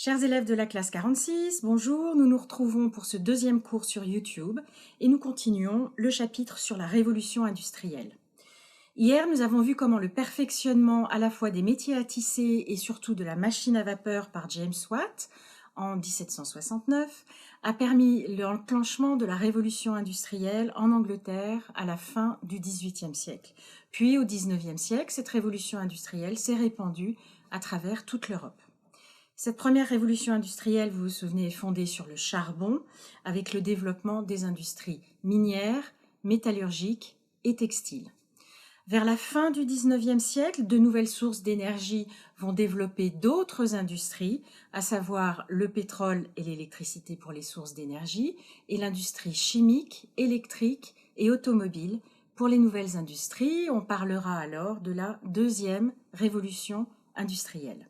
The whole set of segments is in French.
Chers élèves de la classe 46, bonjour, nous nous retrouvons pour ce deuxième cours sur YouTube et nous continuons le chapitre sur la révolution industrielle. Hier, nous avons vu comment le perfectionnement à la fois des métiers à tisser et surtout de la machine à vapeur par James Watt en 1769 a permis l'enclenchement de la révolution industrielle en Angleterre à la fin du XVIIIe siècle. Puis au XIXe siècle, cette révolution industrielle s'est répandue à travers toute l'Europe. Cette première révolution industrielle, vous vous souvenez, est fondée sur le charbon, avec le développement des industries minières, métallurgiques et textiles. Vers la fin du XIXe siècle, de nouvelles sources d'énergie vont développer d'autres industries, à savoir le pétrole et l'électricité pour les sources d'énergie, et l'industrie chimique, électrique et automobile. Pour les nouvelles industries, on parlera alors de la deuxième révolution industrielle.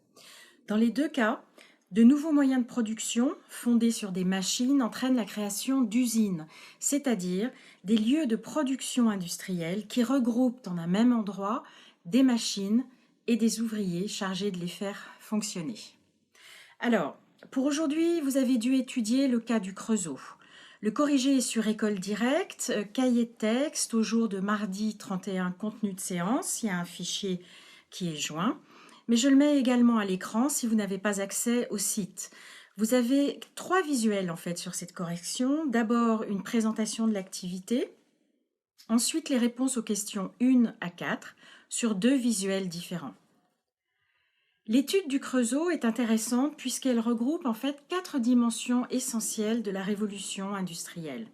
Dans les deux cas, de nouveaux moyens de production fondés sur des machines entraînent la création d'usines, c'est-à-dire des lieux de production industrielle qui regroupent en un même endroit des machines et des ouvriers chargés de les faire fonctionner. Alors, pour aujourd'hui, vous avez dû étudier le cas du Creusot. Le corrigé est sur École Directe, cahier de texte au jour de mardi 31, contenu de séance, il y a un fichier qui est joint. Mais je le mets également à l'écran si vous n'avez pas accès au site. Vous avez trois visuels en fait sur cette correction. D'abord une présentation de l'activité, ensuite les réponses aux questions 1 à 4 sur deux visuels différents. L'étude du Creusot est intéressante puisqu'elle regroupe en fait 4 dimensions essentielles de la révolution industrielle.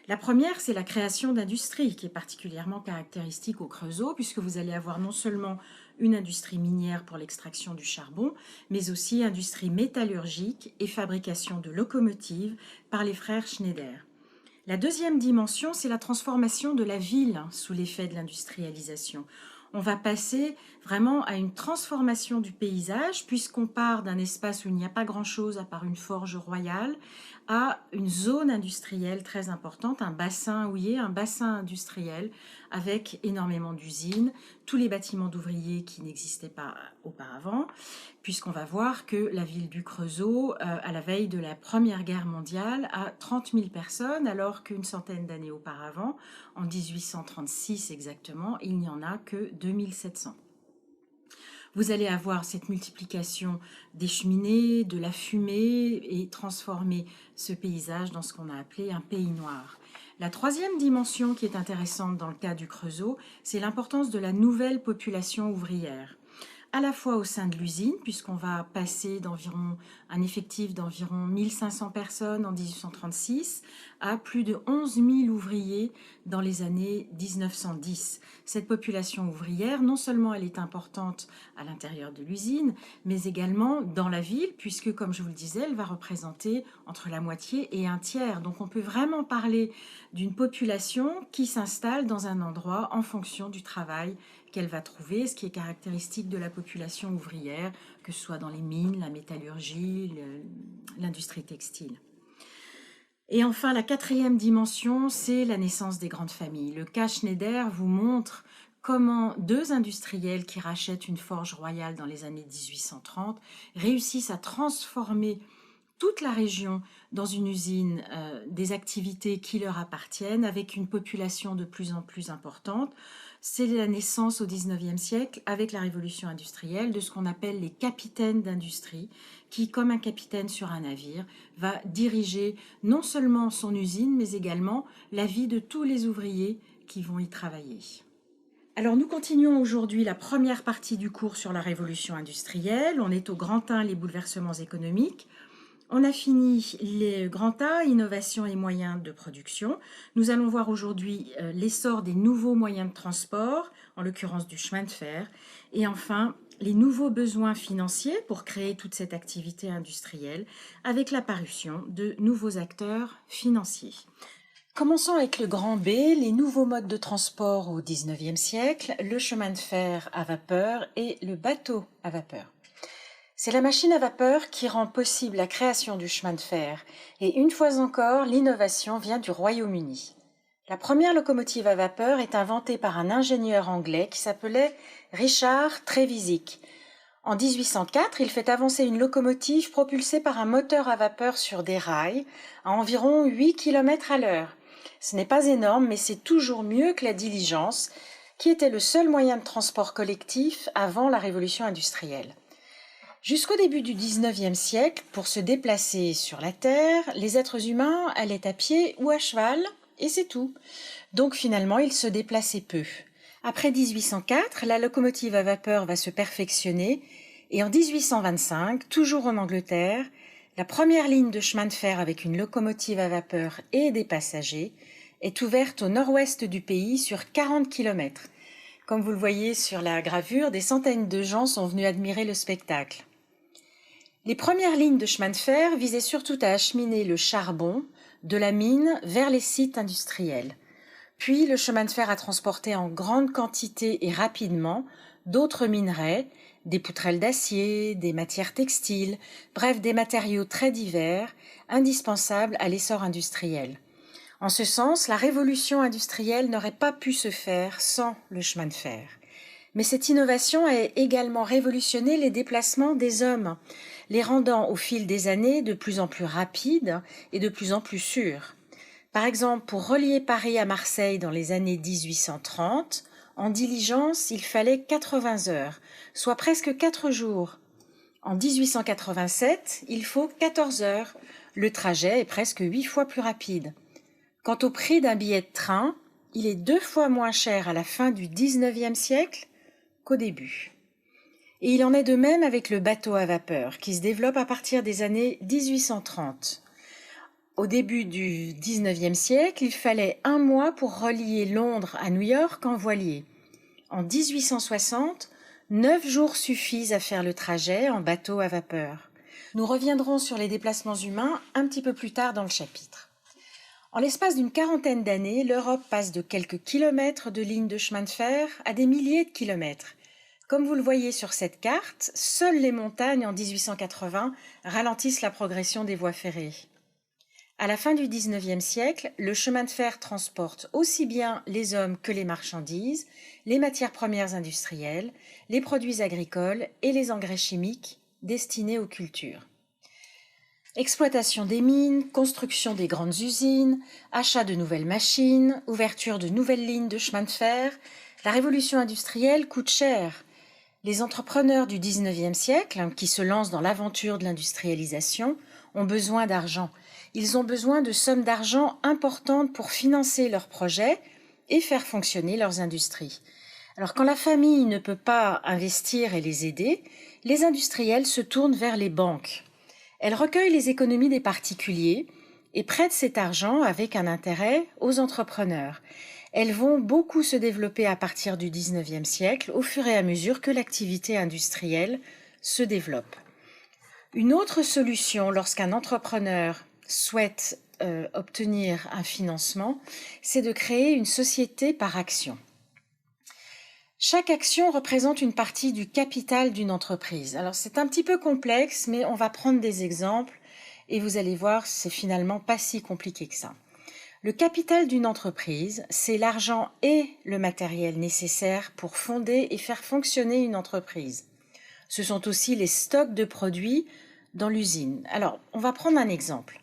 La première, c'est la création d'industries, qui est particulièrement caractéristique au Creusot, puisque vous allez avoir non seulement une industrie minière pour l'extraction du charbon, mais aussi industrie métallurgique et fabrication de locomotives par les frères Schneider. La deuxième dimension, c'est la transformation de la ville sous l'effet de l'industrialisation. On va passer vraiment à une transformation du paysage, puisqu'on part d'un espace où il n'y a pas grand-chose à part une forge royale, à une zone industrielle très importante, un bassin houiller, un bassin industriel avec énormément d'usines, tous les bâtiments d'ouvriers qui n'existaient pas auparavant, puisqu'on va voir que la ville du Creusot, à la veille de la Première Guerre mondiale, a 30 000 personnes, alors qu'une centaine d'années auparavant, en 1836 exactement, il n'y en a que 2700. Vous allez avoir cette multiplication des cheminées, de la fumée et transformer ce paysage dans ce qu'on a appelé un pays noir. La troisième dimension qui est intéressante dans le cas du Creusot, c'est l'importance de la nouvelle population ouvrière, à la fois au sein de l'usine, puisqu'on va passer d'environ un effectif d'environ 1500 personnes en 1836 à plus de 11 000 ouvriers dans les années 1910. Cette population ouvrière, non seulement elle est importante à l'intérieur de l'usine, mais également dans la ville, puisque, comme je vous le disais, elle va représenter entre la moitié et un tiers. Donc on peut vraiment parler d'une population qui s'installe dans un endroit en fonction du travail qu'elle va trouver, ce qui est caractéristique de la population ouvrière, que ce soit dans les mines, la métallurgie, l'industrie textile. Et enfin, la quatrième dimension, c'est la naissance des grandes familles. Le cas Schneider vous montre comment deux industriels qui rachètent une forge royale dans les années 1830 réussissent à transformer toute la région dans une usine, des activités qui leur appartiennent, avec une population de plus en plus importante. C'est la naissance au XIXe siècle, avec la révolution industrielle, de ce qu'on appelle les capitaines d'industrie, qui, comme un capitaine sur un navire, va diriger non seulement son usine, mais également la vie de tous les ouvriers qui vont y travailler. Alors nous continuons aujourd'hui la première partie du cours sur la révolution industrielle. On est au grand 1, les bouleversements économiques. On a fini les grands A, innovation et moyens de production. Nous allons voir aujourd'hui l'essor des nouveaux moyens de transport, en l'occurrence du chemin de fer, et enfin les nouveaux besoins financiers pour créer toute cette activité industrielle avec l'apparition de nouveaux acteurs financiers. Commençons avec le grand B, les nouveaux modes de transport au XIXe siècle, le chemin de fer à vapeur et le bateau à vapeur. C'est la machine à vapeur qui rend possible la création du chemin de fer, et une fois encore, l'innovation vient du Royaume-Uni. La première locomotive à vapeur est inventée par un ingénieur anglais qui s'appelait Richard Trevithick En 1804, il fait avancer une locomotive propulsée par un moteur à vapeur sur des rails à environ 8 km à l'heure. Ce n'est pas énorme, mais c'est toujours mieux que la diligence, qui était le seul moyen de transport collectif avant la révolution industrielle. Jusqu'au début du XIXe siècle, pour se déplacer sur la Terre, les êtres humains allaient à pied ou à cheval, et c'est tout. Donc finalement, ils se déplaçaient peu. Après 1804, la locomotive à vapeur va se perfectionner, et en 1825, toujours en Angleterre, la première ligne de chemin de fer avec une locomotive à vapeur et des passagers est ouverte au nord-ouest du pays sur 40 km. Comme vous le voyez sur la gravure, des centaines de gens sont venus admirer le spectacle. Les premières lignes de chemin de fer visaient surtout à acheminer le charbon de la mine vers les sites industriels. Puis le chemin de fer a transporté en grande quantité et rapidement d'autres minerais, des poutrelles d'acier, des matières textiles, bref des matériaux très divers, indispensables à l'essor industriel. En ce sens, la révolution industrielle n'aurait pas pu se faire sans le chemin de fer. Mais cette innovation a également révolutionné les déplacements des hommes, les rendant au fil des années de plus en plus rapides et de plus en plus sûrs. Par exemple, pour relier Paris à Marseille dans les années 1830, en diligence, il fallait 80 heures, soit presque 4 jours. En 1887, il faut 14 heures. Le trajet est presque 8 fois plus rapide. Quant au prix d'un billet de train, il est 2 fois moins cher à la fin du XIXe siècle qu'au début. Et il en est de même avec le bateau à vapeur, qui se développe à partir des années 1830. Au début du XIXe siècle, il fallait 1 mois pour relier Londres à New York en voilier. En 1860, 9 jours suffisent à faire le trajet en bateau à vapeur. Nous reviendrons sur les déplacements humains un petit peu plus tard dans le chapitre. En l'espace d'une quarantaine d'années, l'Europe passe de quelques kilomètres de lignes de chemin de fer à des milliers de kilomètres. Comme vous le voyez sur cette carte, seules les montagnes en 1880 ralentissent la progression des voies ferrées. À la fin du XIXe siècle, le chemin de fer transporte aussi bien les hommes que les marchandises, les matières premières industrielles, les produits agricoles et les engrais chimiques destinés aux cultures. Exploitation des mines, construction des grandes usines, achat de nouvelles machines, ouverture de nouvelles lignes de chemin de fer, la révolution industrielle coûte cher. Les entrepreneurs du XIXe siècle, qui se lancent dans l'aventure de l'industrialisation, ont besoin d'argent. Ils ont besoin de sommes d'argent importantes pour financer leurs projets et faire fonctionner leurs industries. Alors quand la famille ne peut pas investir et les aider, les industriels se tournent vers les banques. Elles recueillent les économies des particuliers et prêtent cet argent avec un intérêt aux entrepreneurs. Elles vont beaucoup se développer à partir du XIXe siècle au fur et à mesure que l'activité industrielle se développe. Une autre solution lorsqu'un entrepreneur souhaite obtenir un financement, c'est de créer une société par action. Chaque action représente une partie du capital d'une entreprise. Alors c'est un petit peu complexe, mais on va prendre des exemples et vous allez voir, c'est finalement pas si compliqué que ça. Le capital d'une entreprise, c'est l'argent et le matériel nécessaires pour fonder et faire fonctionner une entreprise. Ce sont aussi les stocks de produits dans l'usine. Alors, on va prendre un exemple.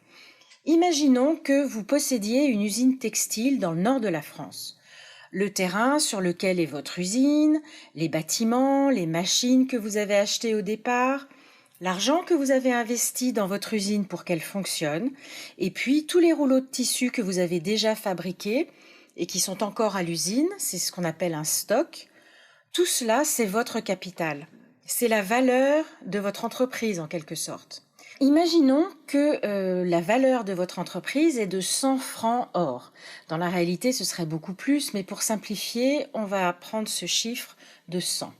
Imaginons que vous possédiez une usine textile dans le nord de la France. Le terrain sur lequel est votre usine, les bâtiments, les machines que vous avez achetées au départ, l'argent que vous avez investi dans votre usine pour qu'elle fonctionne, et puis tous les rouleaux de tissu que vous avez déjà fabriqués et qui sont encore à l'usine, c'est ce qu'on appelle un stock. Tout cela, c'est votre capital. C'est la valeur de votre entreprise en quelque sorte. Imaginons que la valeur de votre entreprise est de 100 francs or. Dans la réalité, ce serait beaucoup plus, mais pour simplifier, on va prendre ce chiffre de 100.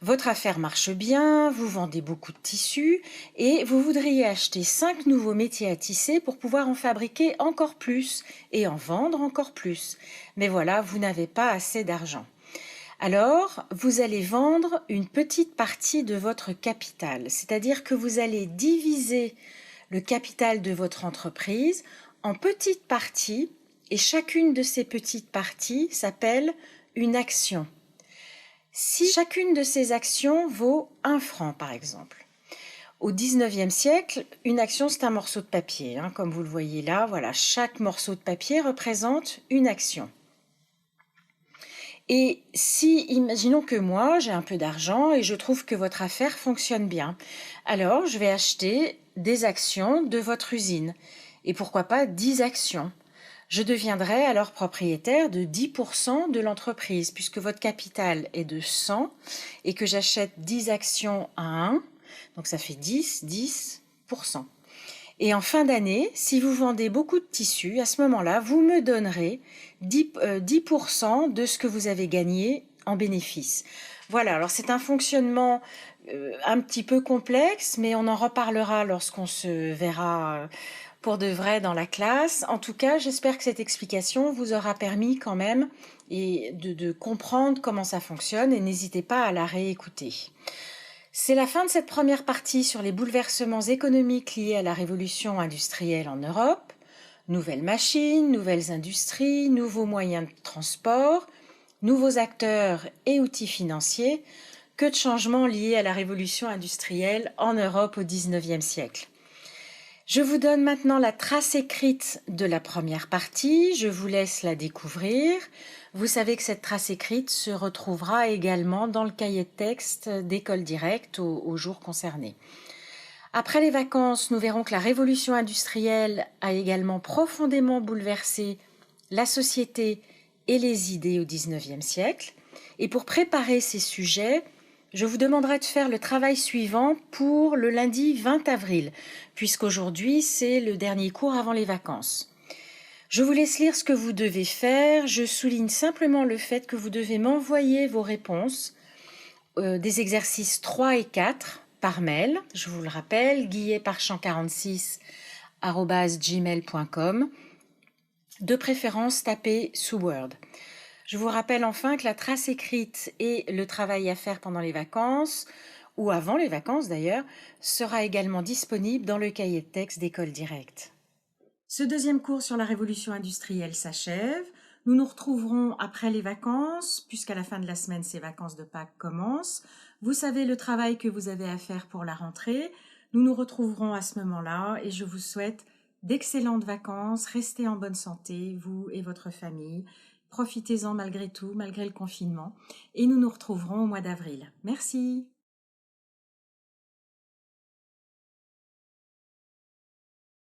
Votre affaire marche bien, vous vendez beaucoup de tissus et vous voudriez acheter 5 nouveaux métiers à tisser pour pouvoir en fabriquer encore plus et en vendre encore plus. Mais voilà, vous n'avez pas assez d'argent. Alors, vous allez vendre une petite partie de votre capital, c'est-à-dire que vous allez diviser le capital de votre entreprise en petites parties et chacune de ces petites parties s'appelle une action. Si chacune de ces actions vaut 1 franc, par exemple. Au 19e siècle, une action, c'est un morceau de papier. Comme vous le voyez là, voilà, chaque morceau de papier représente une action. Et si, imaginons que moi, j'ai un peu d'argent et je trouve que votre affaire fonctionne bien, alors je vais acheter des actions de votre usine. Et pourquoi pas 10 actions? Je deviendrai alors propriétaire de 10% de l'entreprise, puisque votre capital est de 100 et que j'achète 10 actions à 1, donc ça fait 10%. Et en fin d'année, si vous vendez beaucoup de tissus, à ce moment-là, vous me donnerez 10% de ce que vous avez gagné en bénéfice. Voilà, alors c'est un fonctionnement un petit peu complexe, mais on en reparlera lorsqu'on se verra pour de vrai dans la classe. En tout cas, j'espère que cette explication vous aura permis quand même de comprendre comment ça fonctionne et n'hésitez pas à la réécouter. C'est la fin de cette première partie sur les bouleversements économiques liés à la révolution industrielle en Europe. Nouvelles machines, nouvelles industries, nouveaux moyens de transport, nouveaux acteurs et outils financiers. Que de changements liés à la révolution industrielle en Europe au XIXe siècle. Je vous donne maintenant la trace écrite de la première partie, je vous laisse la découvrir. Vous savez que cette trace écrite se retrouvera également dans le cahier de texte d'École Directe au jour concerné. Après les vacances, nous verrons que la révolution industrielle a également profondément bouleversé la société et les idées au XIXe siècle. Et pour préparer ces sujets, je vous demanderai de faire le travail suivant pour le lundi 20 avril, puisqu'aujourd'hui c'est le dernier cours avant les vacances. Je vous laisse lire ce que vous devez faire. Je souligne simplement le fait que vous devez m'envoyer vos réponses des exercices 3 et 4 par mail. Je vous le rappelle, guilletparchamp46@gmail.com. De préférence, tapez sous Word. Je vous rappelle enfin que la trace écrite et le travail à faire pendant les vacances, ou avant les vacances d'ailleurs, sera également disponible dans le cahier de texte d'École Directe. Ce deuxième cours sur la révolution industrielle s'achève. Nous nous retrouverons après les vacances, puisqu'à la fin de la semaine, ces vacances de Pâques commencent. Vous savez le travail que vous avez à faire pour la rentrée. Nous nous retrouverons à ce moment-là et je vous souhaite d'excellentes vacances. Restez en bonne santé, vous et votre famille. Profitez-en malgré tout, malgré le confinement. Et nous nous retrouverons au mois d'avril. Merci.